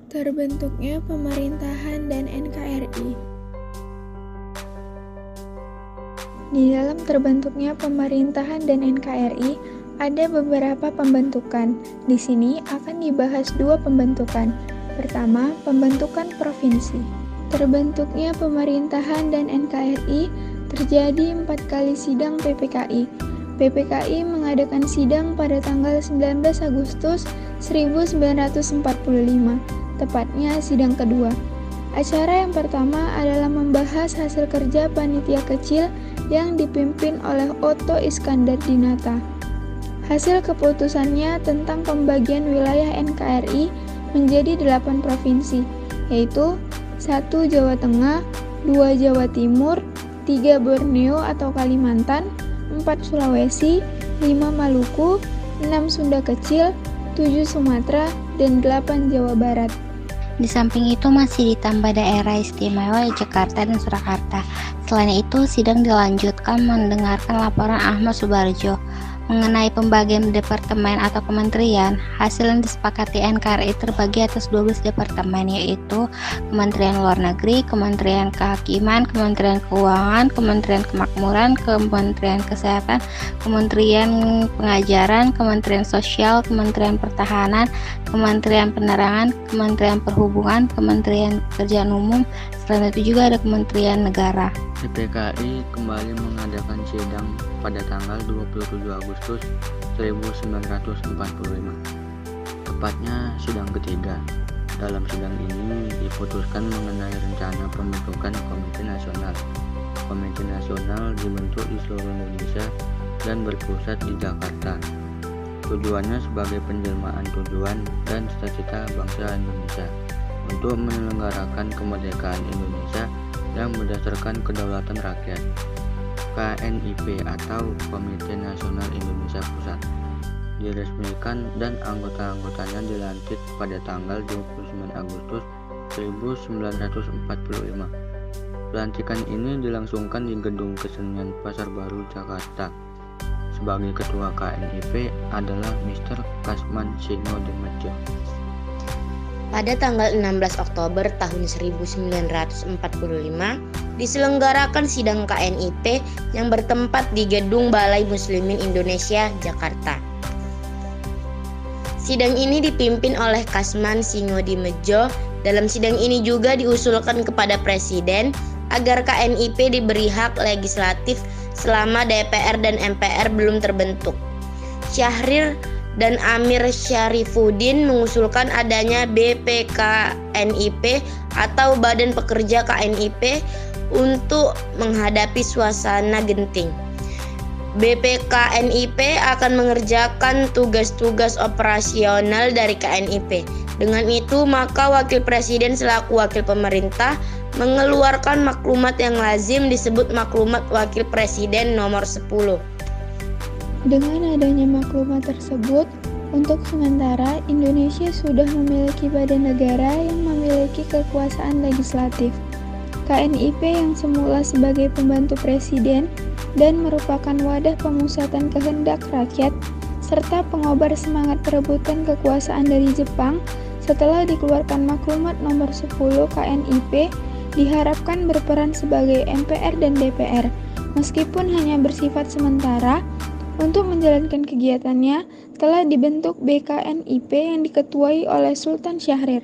Terbentuknya pemerintahan dan NKRI. Di dalam terbentuknya pemerintahan dan NKRI, ada beberapa pembentukan. Di sini akan dibahas dua pembentukan. Pertama, pembentukan provinsi. Terbentuknya pemerintahan dan NKRI terjadi 4 kali sidang PPKI. PPKI mengadakan sidang pada tanggal 19 Agustus 1945, tepatnya sidang kedua. Acara yang pertama adalah membahas hasil kerja panitia kecil yang dipimpin oleh Otto Iskandar-Dinata. Hasil keputusannya tentang pembagian wilayah NKRI menjadi 8 provinsi, yaitu 1 Jawa Tengah, 2 Jawa Timur, 3 Borneo atau Kalimantan, 4 Sulawesi, 5 Maluku, 6 Sunda Kecil, 7 Sumatera, dan 8 Jawa Barat. Di samping itu masih ditambah daerah istimewa Jakarta dan Surakarta. Selain itu, sidang dilanjutkan mendengarkan laporan Ahmad Subarjo mengenai pembagian departemen atau kementerian. Hasil yang disepakati NKRI terbagi atas 12 departemen, yaitu Kementerian Luar Negeri, Kementerian Kehakiman, Kementerian Keuangan, Kementerian Kemakmuran, Kementerian Kesehatan, Kementerian Pengajaran, Kementerian Sosial, Kementerian Pertahanan, Kementerian Penerangan, Kementerian Perhubungan, Kementerian Pekerjaan Umum. Selain itu juga ada Kementerian Negara. PPKI kembali mengadakan sidang pada tanggal 27 Agustus 1945, tepatnya sidang ketiga. Dalam sidang ini diputuskan mengenai rencana pembentukan Komite Nasional. Komite Nasional dibentuk di seluruh Indonesia dan berpusat di Jakarta. Tujuannya sebagai penjelmaan tujuan dan cita-cita bangsa Indonesia untuk menyelenggarakan kemerdekaan Indonesia yang berdasarkan kedaulatan rakyat. KNIP atau Komite Nasional Indonesia Pusat diresmikan dan anggota-anggotanya dilantik pada tanggal 29 Agustus 1945. Pelantikan ini dilangsungkan di Gedung Kesenian Pasar Baru, Jakarta. Sebagai ketua KNIP adalah Mr. Kasman Singodimedjo. Pada tanggal 16 Oktober tahun 1945, diselenggarakan sidang KNIP yang bertempat di Gedung Balai Muslimin Indonesia, Jakarta. Sidang ini dipimpin oleh Kasman Singodimedjo. Dalam sidang ini juga diusulkan kepada Presiden agar KNIP diberi hak legislatif selama DPR dan MPR belum terbentuk. Syahrir dan Amir Syarifuddin mengusulkan adanya BPKNIP atau Badan Pekerja KNIP untuk menghadapi suasana genting. BPKNIP akan mengerjakan tugas-tugas operasional dari KNIP. Dengan itu, maka Wakil Presiden selaku wakil pemerintah mengeluarkan maklumat yang lazim disebut Maklumat Wakil Presiden nomor 10. Dengan adanya maklumat tersebut, untuk sementara Indonesia sudah memiliki badan negara yang memiliki kekuasaan legislatif. KNIP yang semula sebagai pembantu presiden dan merupakan wadah pemusatan kehendak rakyat serta pengobar semangat perebutan kekuasaan dari Jepang setelah dikeluarkan maklumat nomor 10 KNIP diharapkan berperan sebagai MPR dan DPR meskipun hanya bersifat sementara. Untuk menjalankan kegiatannya telah dibentuk BKNIP yang diketuai oleh Sultan Syahrir.